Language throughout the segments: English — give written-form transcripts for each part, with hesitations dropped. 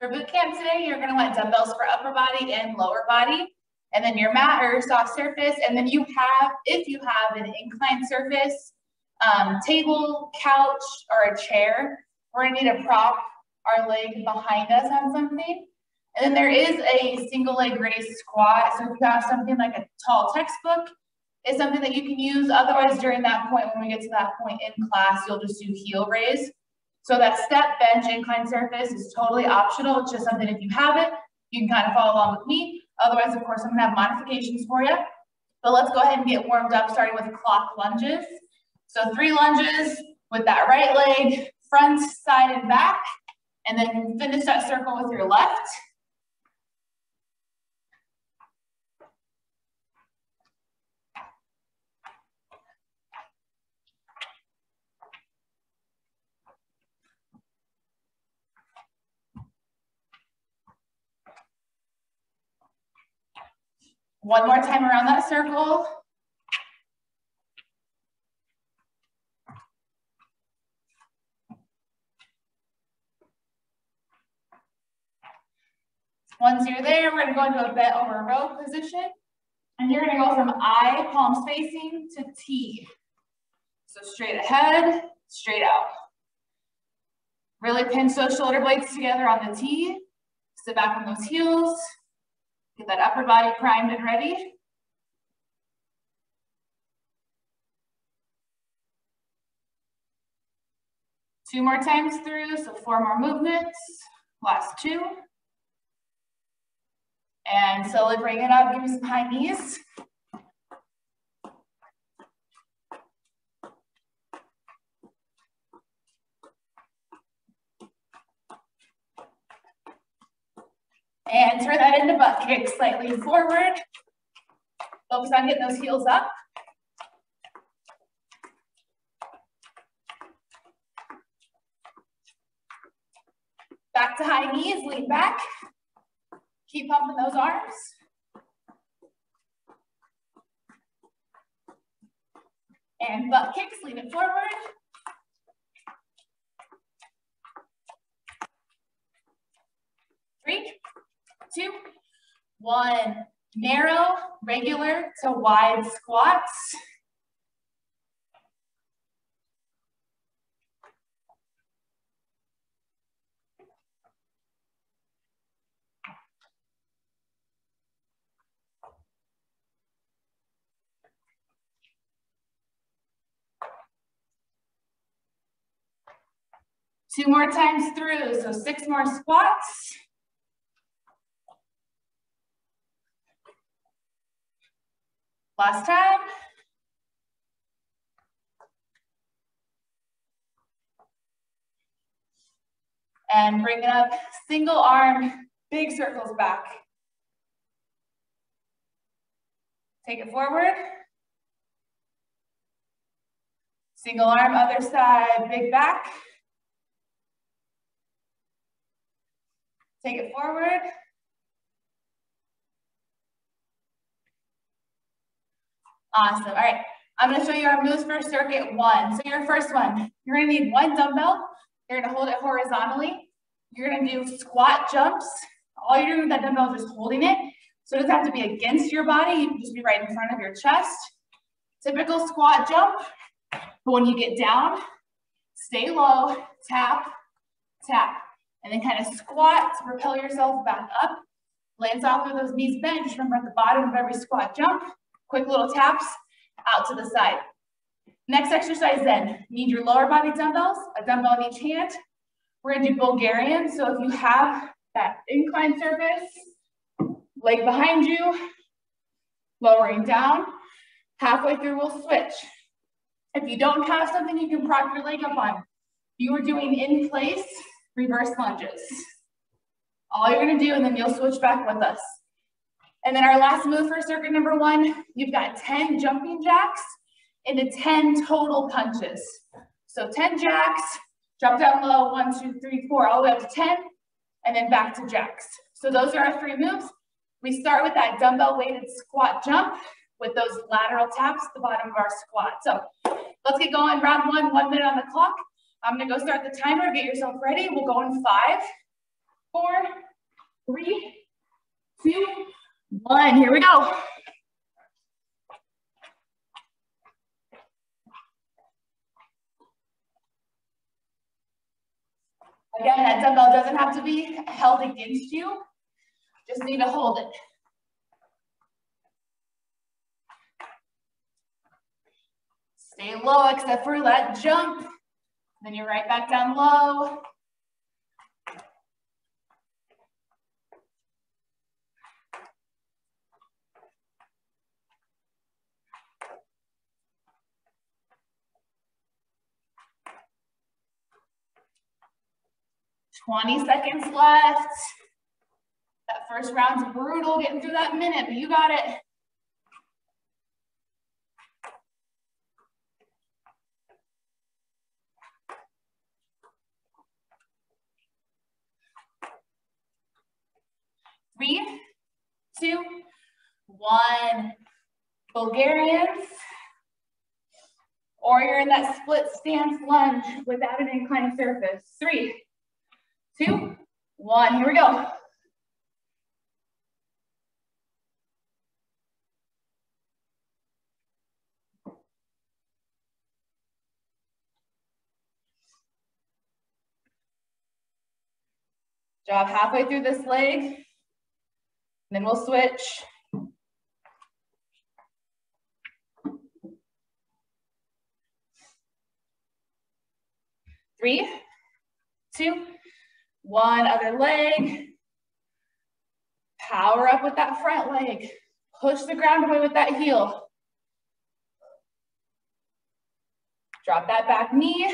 For boot camp today, you're gonna want dumbbells for upper body and lower body, and then your mat or your soft surface, and then if you have an inclined surface, table, couch, or a chair, we're gonna need to prop our leg behind us on something. And then there is a single leg raised squat. So if you have something like a tall textbook, it's something that you can use. Otherwise, during that point, when we get to that point in class, you'll just do heel raise. So that step, bench, incline surface is totally optional. It's just something if you have it, you can kind of follow along with me. Otherwise, of course, I'm gonna have modifications for you. But let's go ahead and get warmed up, starting with clock lunges. So 3 lunges with that right leg, front, side, and back. And then finish that circle with your left. One more time around that circle. Once you're there, we're gonna go into a bent over row position. And you're gonna go from I, palms facing, to T. So straight ahead, straight out. Really pinch those shoulder blades together on the T. Sit back on those heels. Get that upper body primed and ready. Two more times through, so 4 more movements. Last 2. And slowly bring it up, give me some high knees. And turn that into butt kicks, slightly forward. Focus on getting those heels up. Back to high knees, lean back. Keep pumping those arms. And butt kicks, lean it forward. Three, 2, 1. Narrow, regular to wide squats. Two more times through, so 6 more squats. Last time. And bring it up, single arm, big circles back. Take it forward. Single arm, other side, big back. Take it forward. Awesome. All right. I'm going to show you our moves for circuit 1. So your first one, you're going to need 1 dumbbell. You're going to hold it horizontally. You're going to do squat jumps. All you're doing with that dumbbell is just holding it. So it doesn't have to be against your body. You can just be right in front of your chest. Typical squat jump. But when you get down, stay low, tap, tap. And then kind of squat to propel yourself back up. Lands off with those knees bent. Just remember at the bottom of every squat jump, quick little taps out to the side. Next exercise then, you need your lower body dumbbells, a dumbbell in each hand. We're gonna do Bulgarian. So if you have that inclined surface, leg behind you, lowering down, halfway through we'll switch. If you don't have something you can prop your leg up on, you are doing in place reverse lunges. All you're gonna do, and then you'll switch back with us. And then our last move for circuit number 1, you've got 10 jumping jacks into 10 total punches. So 10 jacks, drop down low, 1, 2, 3, 4, all the way up to 10, and then back to jacks. So those are our 3 moves. We start with that dumbbell weighted squat jump with those lateral taps at the bottom of our squat. So let's get going. Round 1, 1 minute on the clock. I'm gonna go start the timer. Get yourself ready. We'll go in 5, 4, 3, 2, 1. Here we go. Again, that dumbbell doesn't have to be held against you. Just need to hold it. Stay low except for that jump. Then you're right back down low. "20 seconds left. That first round's brutal getting through that minute, but you got it. Three, 2, 1. Bulgarians, or you're in that split stance lunge without an inclined surface. 3, 2, 1. Here we go. Jog halfway through this leg, then we'll switch. 3, 2, 1. Other leg. Power up with that front leg. Push the ground away with that heel. Drop that back knee.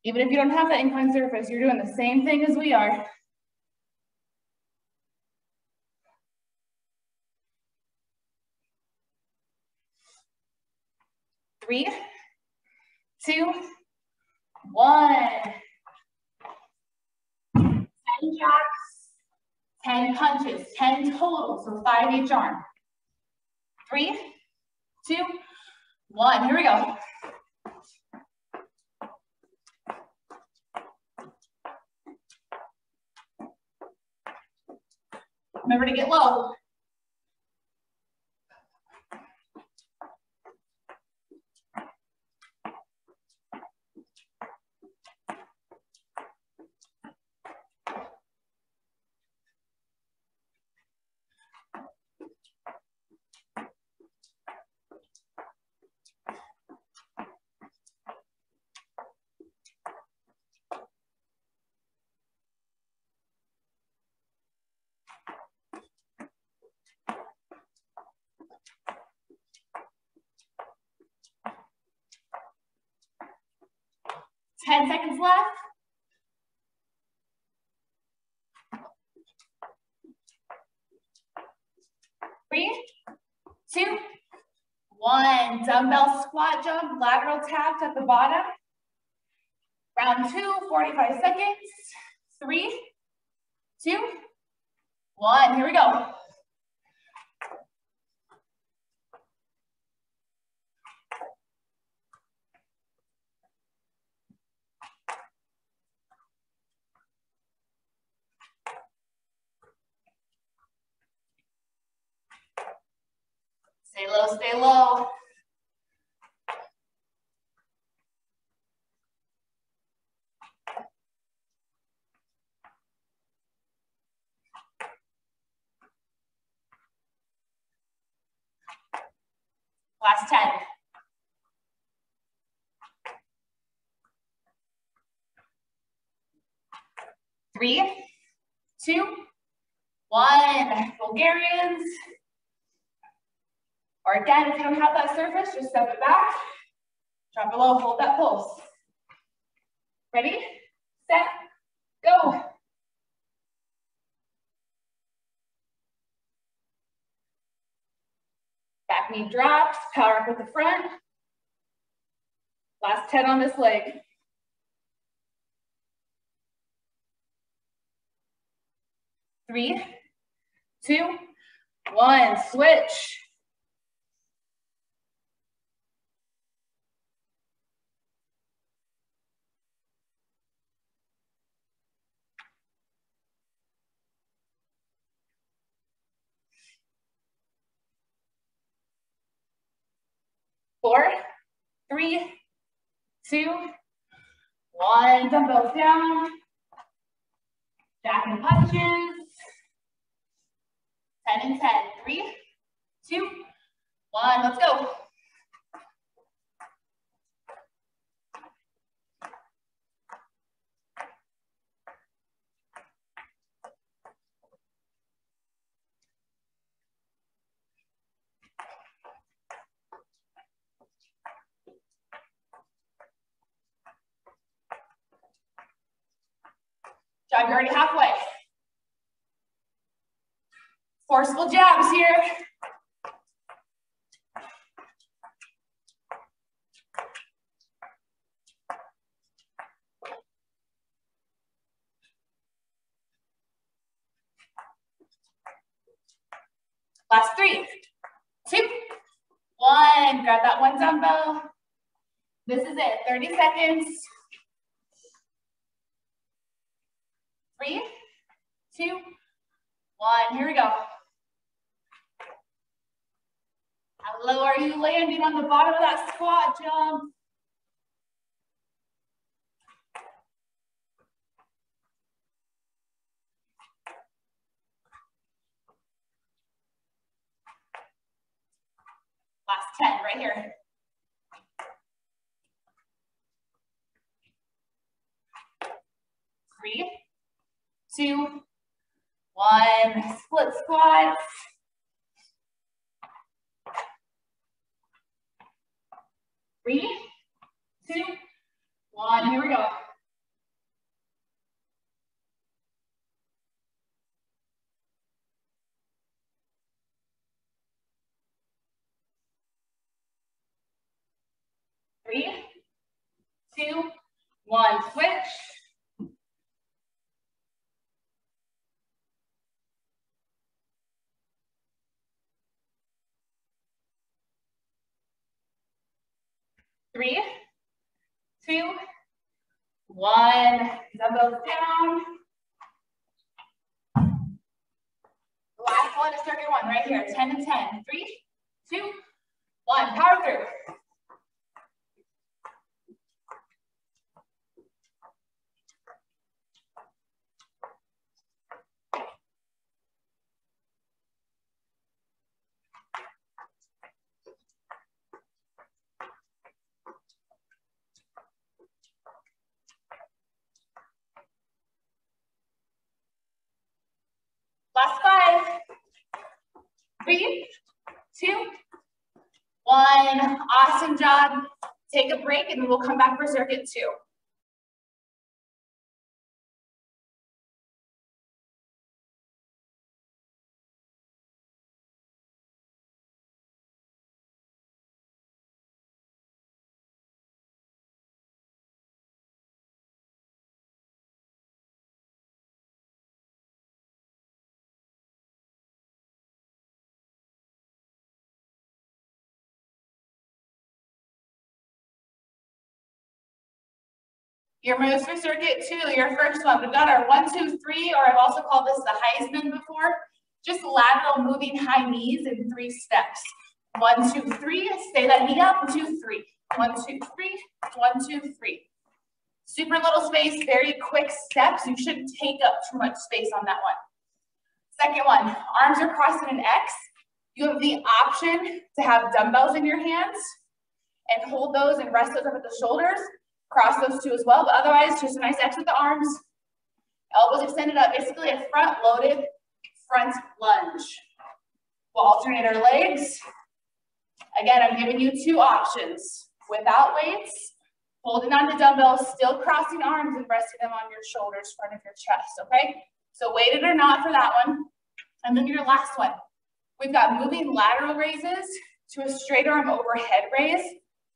Even if you don't have that inclined surface, you're doing the same thing as we are. 3, 2, 1. 10 jacks, 10 punches, 10 total, so 5 each arm. 3, 2, 1. Here we go. Remember to get low. Ten seconds left. Three, 2, 1. Dumbbell squat jump, lateral tapped at the bottom. Round 2, 45 seconds. 3, 2, 1. Here we go. Stay low, stay low. Last 10. 3, 2, 1. Bulgarians. Or again, if you don't have that surface, just step it back. Drop it low, hold that pulse. Ready, set, go. Back knee drops, power up with the front. Last 10 on this leg. 3, 2, 1, switch. 4, 3, 2, 1. Dumbbells down. Jack and punches. 10 and 10. 3, 2, 1. Let's go. John, you're already halfway. Forceful jabs here. Last 3, 2, 1. Grab that one dumbbell. This is it, 30 seconds. 3, 2, 1. Here we go. How low are you landing on the bottom of that squat jump? Last 10 right here. 3, 2, 1. Split squats. 3, 2, 1. Here we go. Three, 2, 1. Switch. Three, 2, 1. Dumbbells down. Last one is circuit 1 right here. 10 and 10. 3, 2, 1. Power through. Last 5. 3, 2, 1. Awesome job. Take a break and then we'll come back for circuit 2. Your moves for circuit 2, your first one. We've got our 1, 2, 3, or I've also called this the Heisman before. Just lateral moving high knees in 3 steps. 1, 2, 3. Stay that knee up. 2, 3. 1, 2, 3. 1, 2, 3. Super little space, very quick steps. You shouldn't take up too much space on that one. Second one, arms are crossed in an X. You have the option to have dumbbells in your hands and hold those and rest those up at the shoulders. Cross those 2 as well, but otherwise just a nice X with the arms. Elbows extended up, basically a front loaded front lunge. We'll alternate our legs. Again, I'm giving you 2 options. Without weights, holding on to dumbbells, still crossing arms and resting them on your shoulders, front of your chest, okay? So weighted or not for that one. And then your last one. We've got moving lateral raises to a straight arm overhead raise.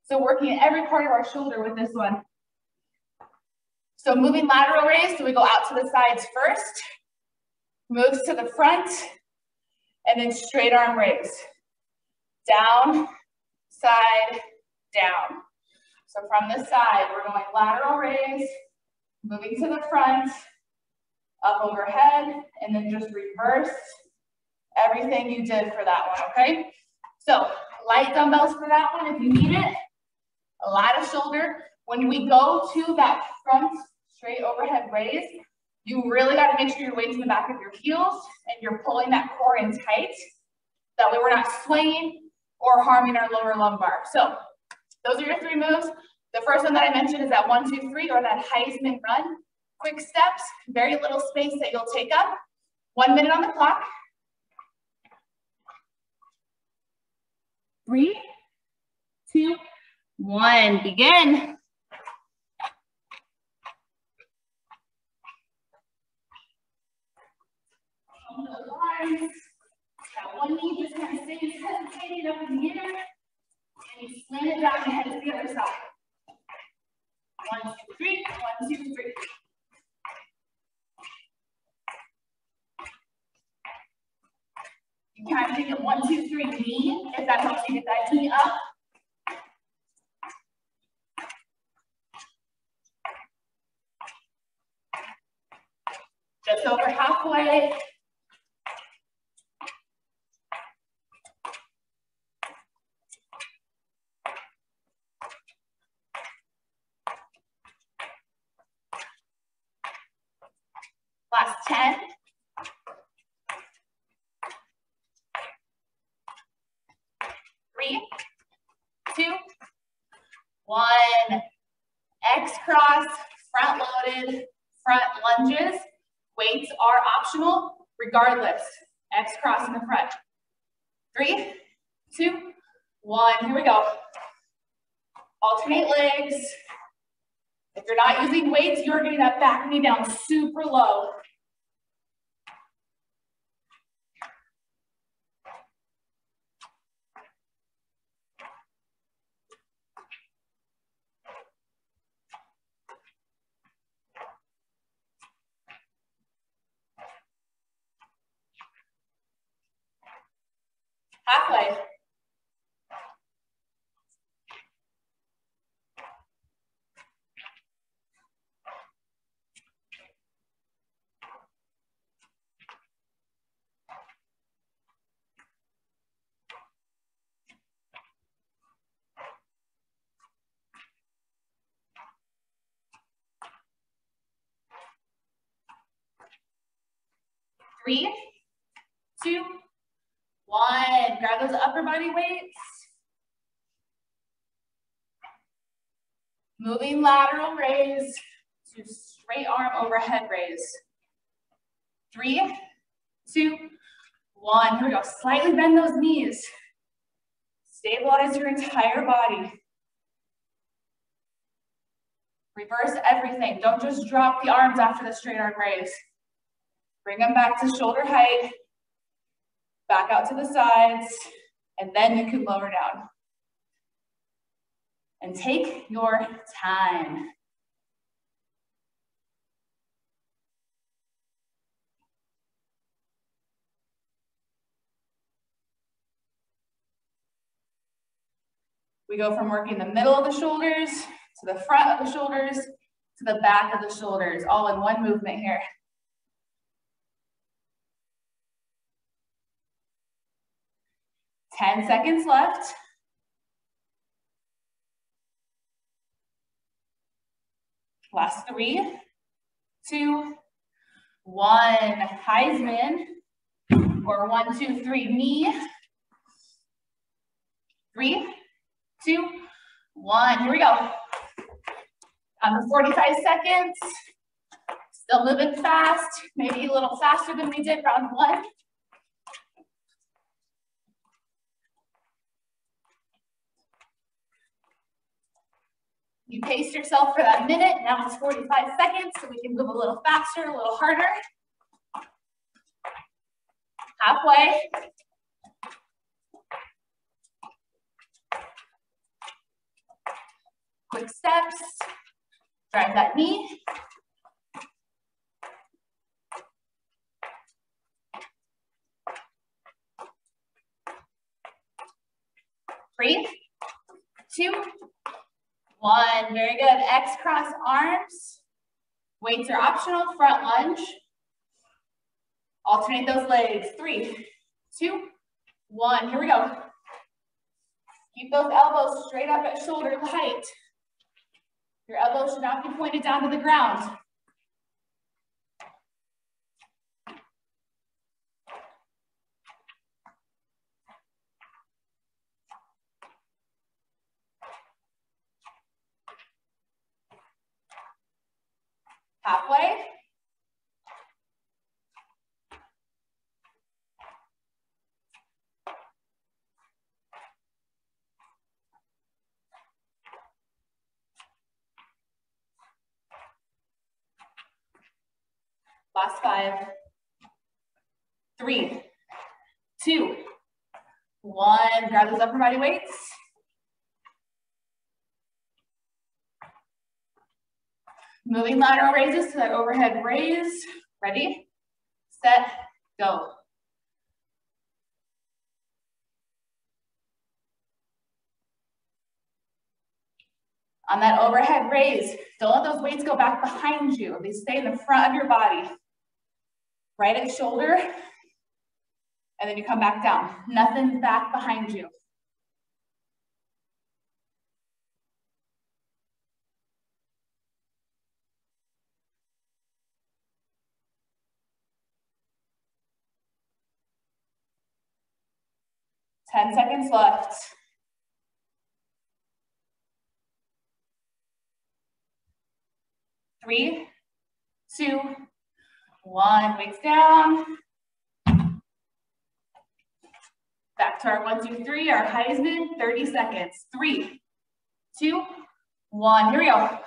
So working at every part of our shoulder with this one. So moving lateral raise, so we go out to the sides first, moves to the front, and then straight arm raise. Down, side, down. So from the side, we're going lateral raise, moving to the front, up overhead, and then just reverse everything you did for that one, okay? So Light dumbbells for that one if you need it. A lot of shoulder. When we go to that front straight overhead raise, you really got to make sure your weight's in the back of your heels and you're pulling that core in tight. That way we're not swaying or harming our lower lumbar. So those are your 3 moves. The first one that I mentioned is that 1, 2, 3, or that Heisman run. Quick steps, very little space that you'll take up. 1 minute on the clock. 3, 2, 1, begin. That one knee just kind of stays hesitating up in the air, and you slam it down and head to the other side. 1, 2, 3, 1, 2, 3. You kind of take it 1, 2, 3 knee, if that helps you get that knee up. Just over halfway. Last 10. 3, 2, 1. X cross, front loaded, front lunges. Weights are optional, regardless. X cross in the front. 3, 2, 1. Here we go. Alternate legs. If you're not using weights, you're getting that back knee down super low. Halfway. Three, 2, 1. Grab those upper body weights. Moving lateral raise to straight arm overhead raise. 3, 2, 1. Here we go. Slightly bend those knees. Stabilize your entire body. Reverse everything. Don't just drop the arms after the straight arm raise. Bring them back to shoulder height. Back out to the sides. And then you can lower down. And take your time. We go from working the middle of the shoulders to the front of the shoulders to the back of the shoulders, all in one movement here. Ten seconds left. Last 3, 2, 1. Heisman, or 1, 2, 3, knee. 3, 2, 1. Here we go. 45 seconds. Still moving fast, maybe a little faster than we did round 1. You pace yourself for that minute. Now it's 45 seconds, so we can move a little faster, a little harder. Halfway. Quick steps. Drive that knee. Three, 2, 1. Very good. X cross arms. Weights are optional. Front lunge. Alternate those legs. 3, 2, 1. Here we go. Keep those elbows straight up at shoulder height. Your elbows should not be pointed down to the ground. Halfway. Last 5, 3, 2, 1. Grab those upper body weights. Moving lateral raises to that overhead raise. Ready, set, go. On that overhead raise, don't let those weights go back behind you. They stay in the front of your body. Right at shoulder, and then you come back down. Nothing back behind you. Ten seconds left. 3, 2, 1. Weights down. Back to our 1, 2, 3, our Heisman, 30 seconds. 3, 2, 1. Here we go.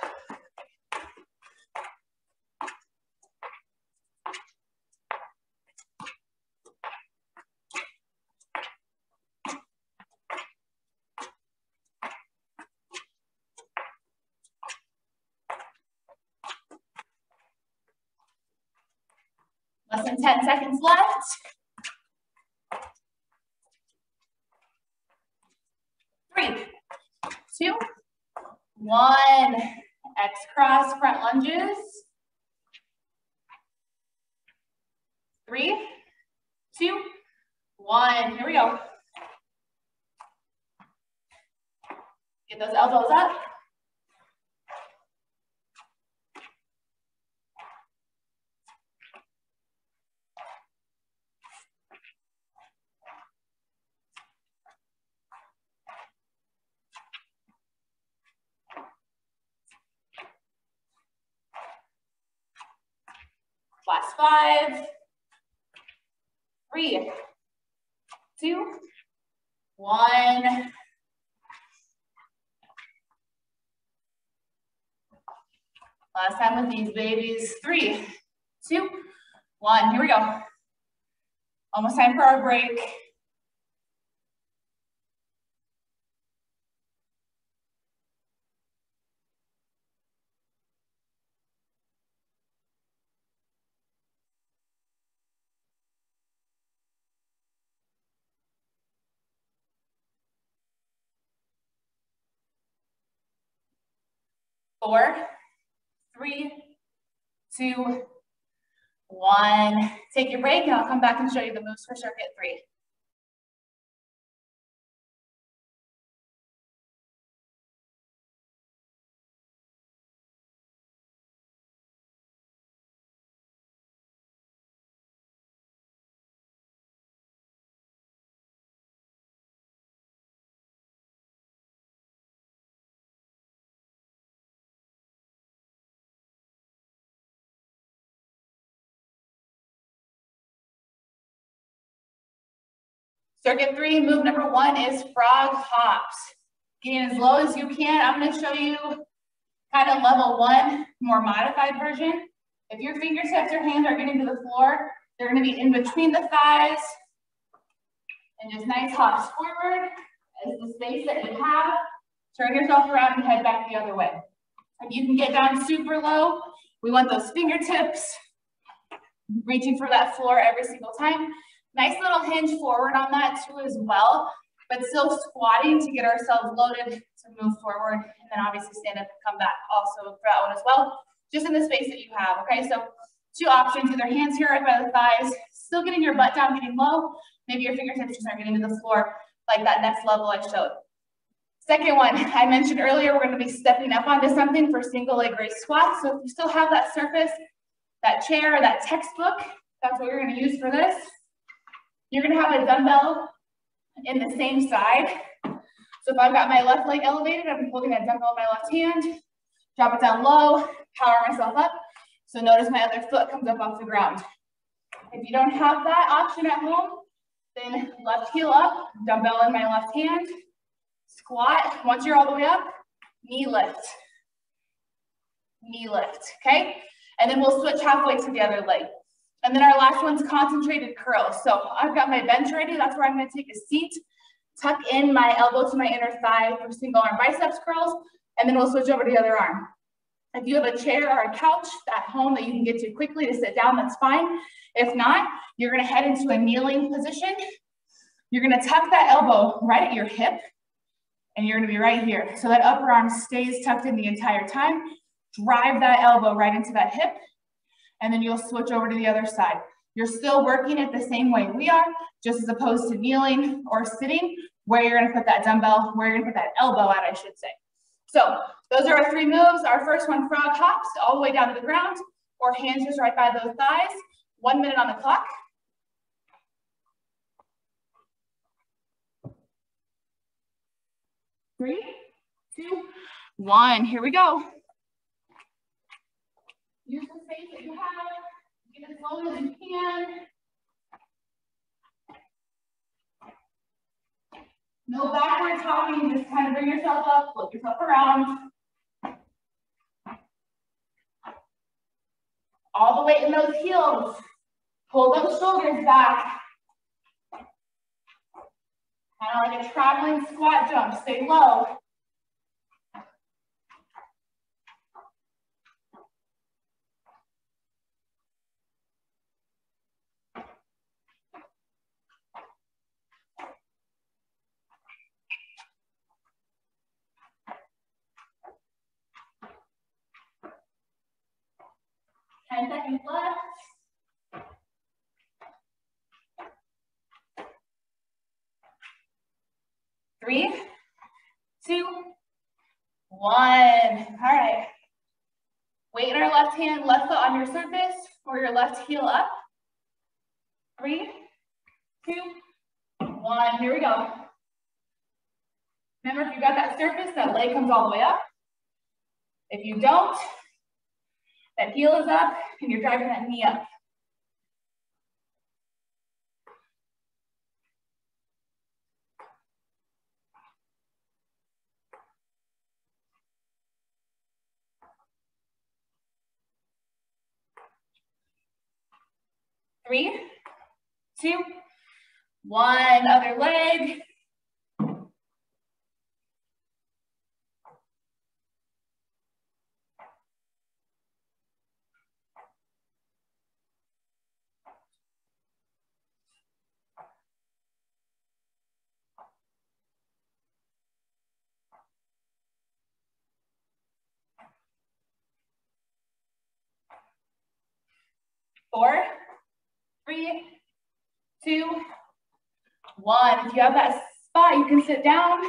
Less than 10 seconds left. 3, 2, 1. X cross front lunges. 3, 2, 1. Here we go. Get those elbows up. Last 5, 3, 2, 1. Last time with these babies. 3, 2, 1. Here we go. Almost time for our break. Four, 3, 2, 1. Take your break and I'll come back and show you the moves for circuit 3. Circuit 3, move number 1 is frog hops. Getting as low as you can. I'm going to show you kind of level 1, more modified version. If your fingertips or hands are getting to the floor, they're going to be in between the thighs. And just nice hops forward as the space that you have. Turn yourself around and head back the other way. If you can get down super low, we want those fingertips reaching for that floor every single time. Nice little hinge forward on that too as well, but still squatting to get ourselves loaded to move forward, and then obviously stand up and come back also for that one as well, just in the space that you have, okay? So 2 options, either hands here right by the thighs, still getting your butt down, getting low, maybe your fingertips just aren't getting to the floor like that next level I showed. Second one, I mentioned earlier, we're going to be stepping up onto something for single leg raise squats. So if you still have that surface, that chair, or that textbook, that's what you're going to use for this. You're going to have a dumbbell in the same side. So if I've got my left leg elevated, I'm holding that dumbbell in my left hand, drop it down low, power myself up. So notice my other foot comes up off the ground. If you don't have that option at home, then left heel up, dumbbell in my left hand, squat. Once you're all the way up, knee lift, okay? And then we'll switch halfway to the other leg. And then our last one's concentrated curls. So I've got my bench ready. That's where I'm gonna take a seat, tuck in my elbow to my inner thigh for single arm biceps curls, and then we'll switch over to the other arm. If you have a chair or a couch at home that you can get to quickly to sit down, that's fine. If not, you're gonna head into a kneeling position. You're gonna tuck that elbow right at your hip, and you're gonna be right here. So that upper arm stays tucked in the entire time. Drive that elbow right into that hip, and then you'll switch over to the other side. You're still working it the same way we are, just as opposed to kneeling or sitting, where you're gonna put that dumbbell, where you're gonna put that elbow at, I should say. So those are our three moves. Our first one, frog hops all the way down to the ground, or hands just right by those thighs. 1 minute on the clock. Three, two, one. Here we go. Use the space that you have. Get as low as you can. No backward hopping. Just kind of bring yourself up, flip yourself around. All the weight in those heels. Pull those shoulders back. Kind of like a traveling squat jump. Stay low. Ten seconds left. 3, 2, 1. All right. Weight in our left hand, left foot on your surface, or your left heel up. 3, 2, 1. Here we go. Remember, if you got that surface, that leg comes all the way up. If you don't, that heel is up, and you're driving that knee up. Three, 2, 1. Other leg. Four, 3, 2, 1. If you have that spot, you can sit down.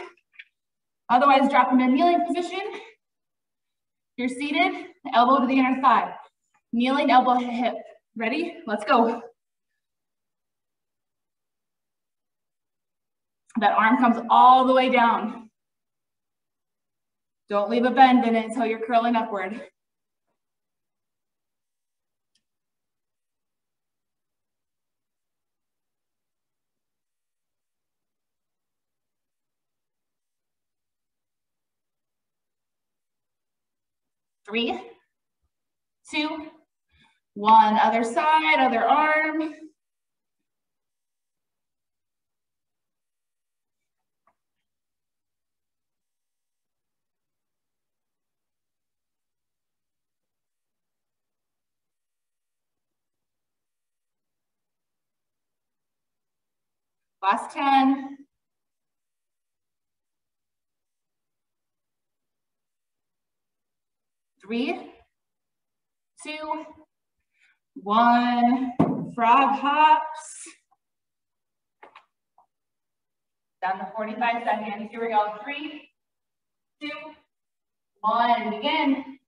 Otherwise, drop into a kneeling position. You're seated, elbow to the inner thigh. Kneeling, elbow to hip. Ready? Let's go. That arm comes all the way down. Don't leave a bend in it until you're curling upward. Three, 2, 1. Other side, other arm. Last 10. 3, 2, 1. Frog hops. Down to 45 seconds. Here we go. 3, 2, 1, begin.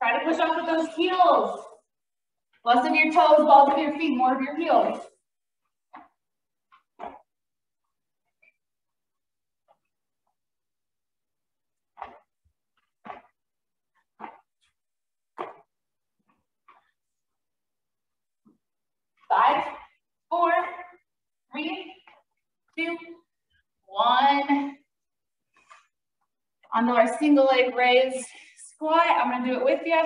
Try to push off with those heels. Less of your toes, balls of your feet, more of your heels. Five, 4, 3, 2, 1. Onto our single leg raise squat. I'm gonna do it with you.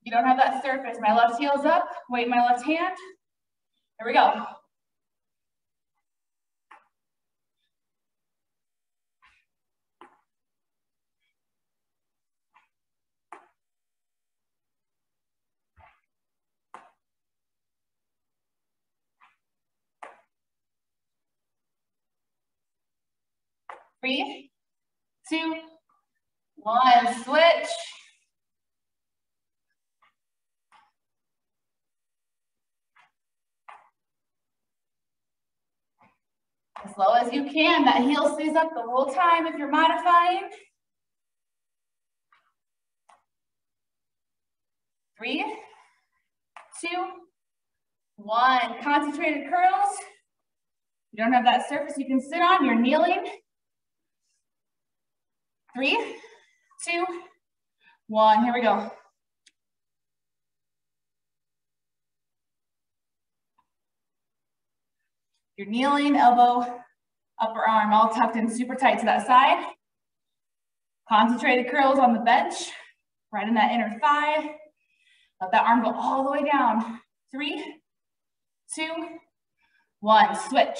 You don't have that surface. My left heel's up, weight in my left hand. Here we go. Three, 2, 1, switch. As low as you can. That heel stays up the whole time if you're modifying. 3, 2, 1. Concentrated curls. You don't have that surface you can sit on. You're kneeling. 3, 2, 1. Here we go. You're kneeling, elbow, upper arm all tucked in super tight to that side. Concentrated curls on the bench, right in that inner thigh. Let that arm go all the way down. 3, 2, 1, switch.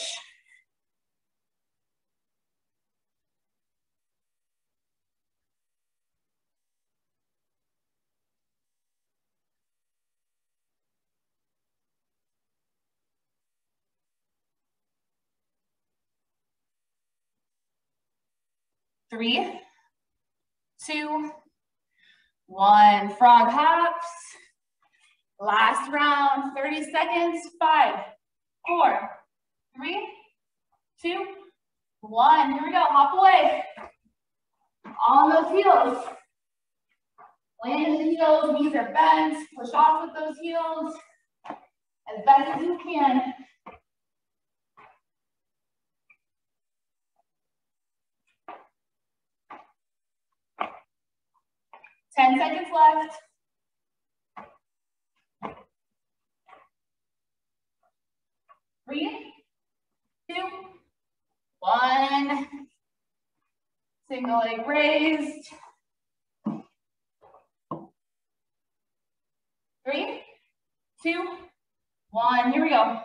Three, 2, 1. Frog hops. Last round, 30 seconds. 5, 4, 3, 2, 1. Here we go. Hop away. On those heels. Land in the heels. Knees are bent. Push off with those heels as best as you can. Ten seconds left. 3, 2, 1. Single leg raised. 3, 2, 1. Here we go.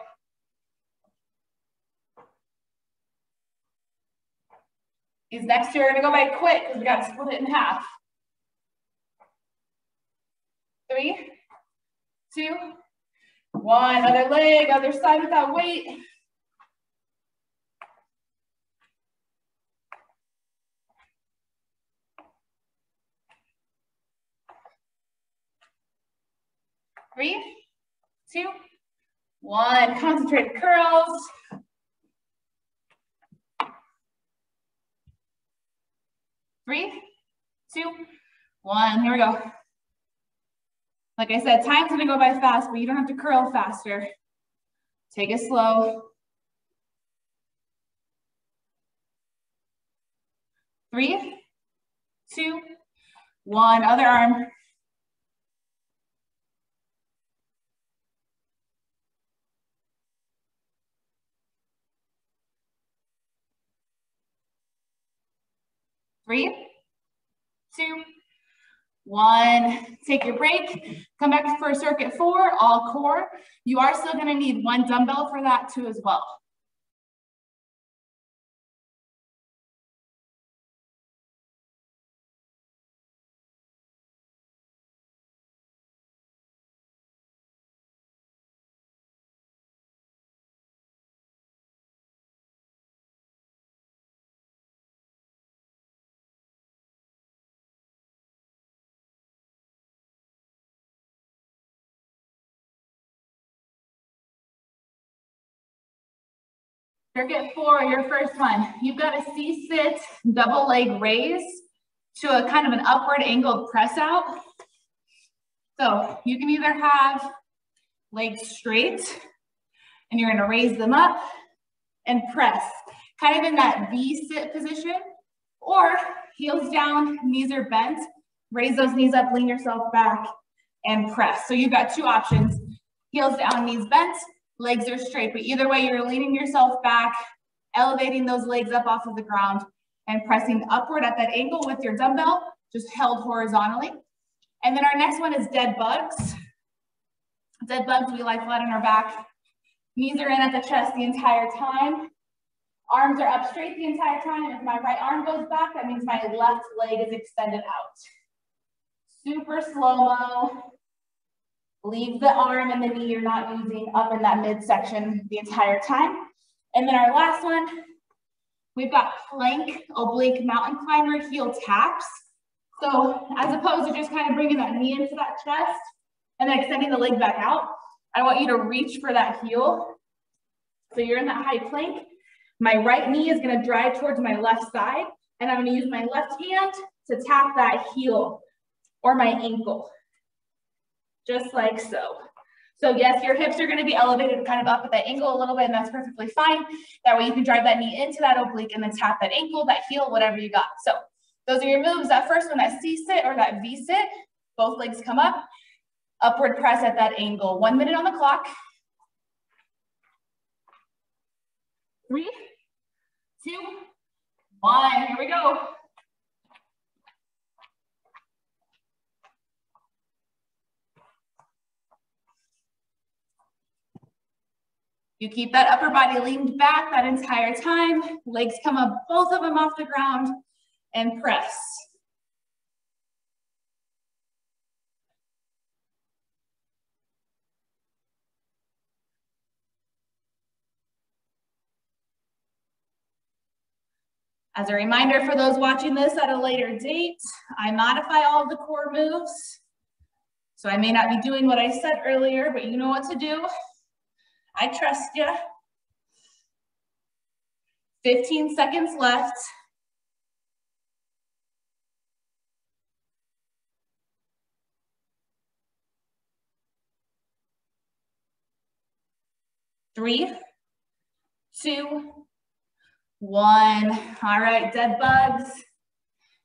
These next two are gonna go by quick because we gotta split it in half. 3, 2, 1. Other leg, other side with that weight. Three, 2, 1. Concentrated curls. 3, 2, 1. Here we go. Like I said, time's gonna go by fast, but you don't have to curl faster. Take it slow. 3, 2, 1. Other arm. 3, 2, 1. Take your break. Come back for circuit 4, all core. You are still going to need 1 dumbbell for that too as well. Circuit 4, your first one. You've got a C-sit double leg raise to a kind of an upward angled press out. So you can either have legs straight and you're gonna raise them up and press, kind of in that V-sit position, or heels down, knees are bent, raise those knees up, lean yourself back and press. So you've got two options, heels down, knees bent, legs are straight, but either way you're leaning yourself back, elevating those legs up off of the ground and pressing upward at that angle with your dumbbell, just held horizontally. And then our next one is dead bugs. Dead bugs, we lie flat on our back. Knees are in at the chest the entire time. Arms are up straight the entire time. If my right arm goes back, that means my left leg is extended out. Super slow-mo. Leave the arm and the knee you're not using up in that midsection the entire time. And then our last one, we've got plank, oblique mountain climber, heel taps. So as opposed to just kind of bringing that knee into that chest and then extending the leg back out, I want you to reach for that heel. So you're in that high plank. My right knee is gonna drive towards my left side, and I'm gonna use my left hand to tap that heel or my ankle, just like so. So yes, your hips are gonna be elevated kind of up at that angle a little bit, and that's perfectly fine. That way you can drive that knee into that oblique and then tap that ankle, that heel, whatever you got. So those are your moves. That first one, that C-sit or that V-sit, both legs come up, upward press at that angle. 1 minute on the clock. 3, 2, 1, here we go. You keep that upper body leaned back that entire time. Legs come up, both of them off the ground, and press. As a reminder for those watching this at a later date, I modify all of the core moves. So I may not be doing what I said earlier, but you know what to do. I trust you. 15 seconds left. 3, 2, 1. All right, dead bugs.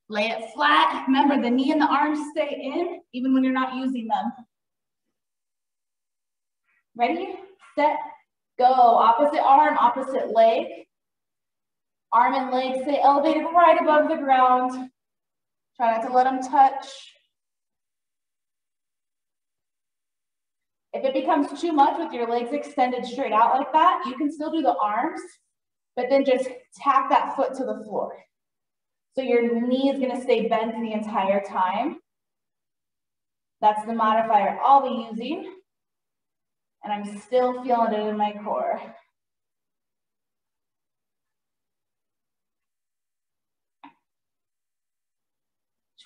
Lay it flat. Remember, the knee and the arms stay in, even when you're not using them. Ready, set, go. Opposite arm, opposite leg. Arm and leg stay elevated right above the ground. Try not to let them touch. If it becomes too much with your legs extended straight out like that, you can still do the arms, but then just tap that foot to the floor. So your knee is gonna stay bent the entire time. That's the modifier I'll be using. And I'm still feeling it in my core.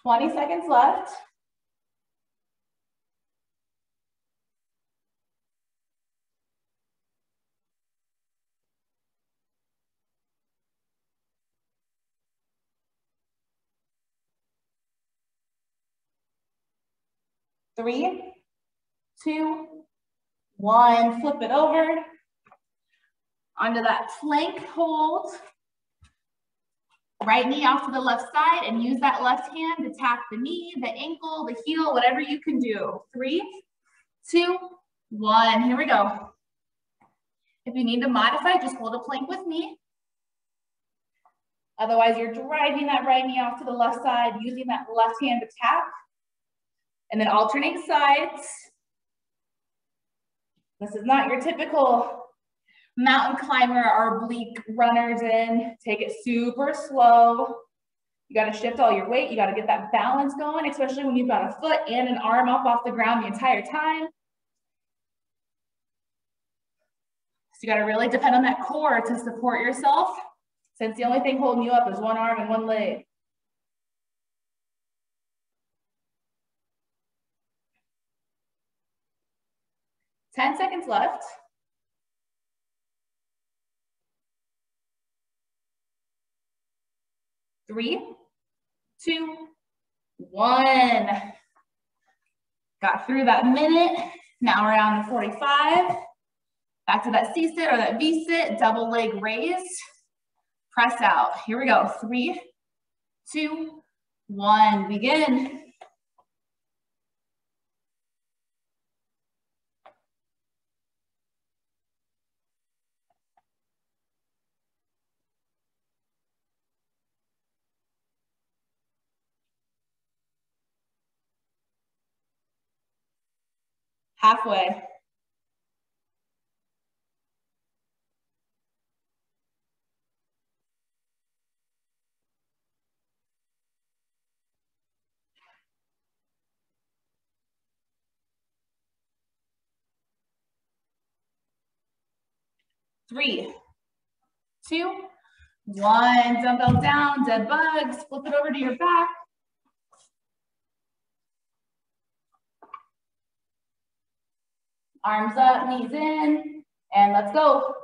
"20 seconds left. 3, 2, 1. Flip it over. Onto that plank hold. Right knee off to the left side and use that left hand to tap the knee, the ankle, the heel, whatever you can do. 3, 2, 1. Here we go. If you need to modify, just hold a plank with me. Otherwise, you're driving that right knee off to the left side, using that left hand to tap. And then alternate sides. This is not your typical mountain climber or oblique runners in. Take it super slow. You got to shift all your weight. You got to get that balance going, especially when you've got a foot and an arm up off the ground the entire time. So you got to really depend on that core to support yourself, since the only thing holding you up is one arm and one leg. 10 seconds left. 3, 2, 1. Got through that minute. Now we're on to 45. Back to that C-sit or that V-sit, double leg raise. Press out. Here we go. 3, 2, 1. Begin. Halfway. 3, 2, 1. Dumbbell down, dead bugs. Flip it over to your back. Arms up, knees in, and let's go.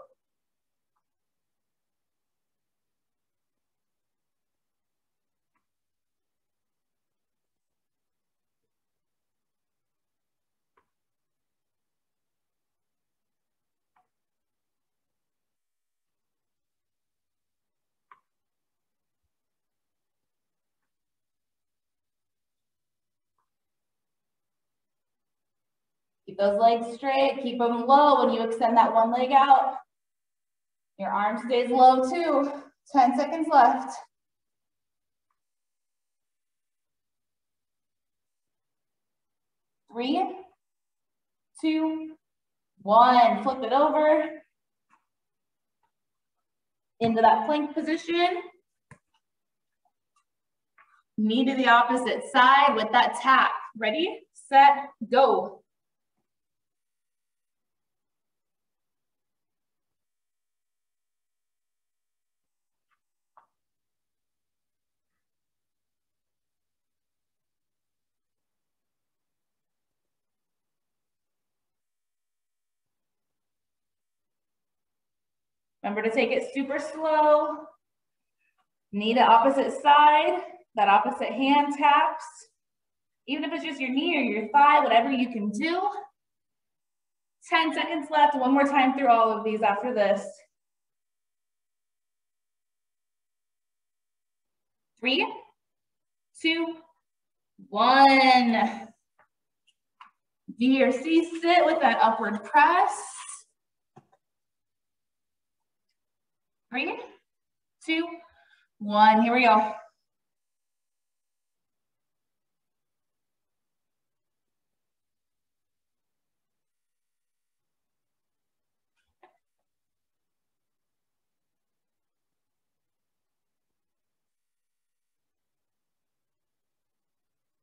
Keep those legs straight, keep them low when you extend that one leg out. Your arm stays low too. 10 seconds left. 3, 2, 1. Flip it over. Into that plank position. Knee to the opposite side with that tap. Ready, set, go. Remember to take it super slow. Knee to opposite side, that opposite hand taps. Even if it's just your knee or your thigh, whatever you can do. 10 seconds left. One more time through all of these after this. 3, 2, 1. V or C sit with that upward press. 3, 2, 1. Here we go.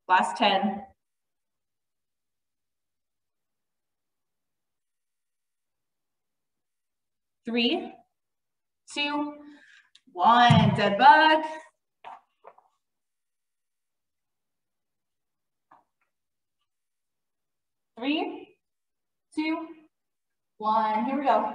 Last 10. 3, 2, 1. Dead bug. 3, 2, 1. Here we go.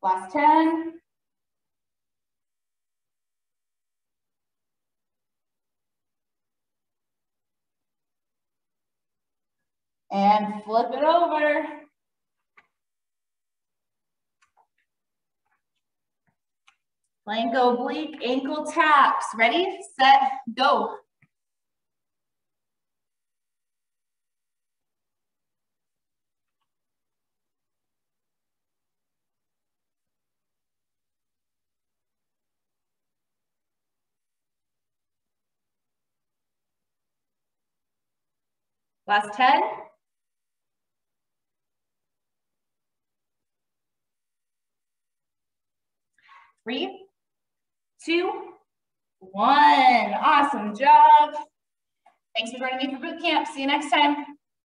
Last 10. And flip it over. Plank oblique ankle taps. Ready, set, go. Last 10. 3, 2, 1. Awesome job. Thanks for joining me for boot camp. See you next time.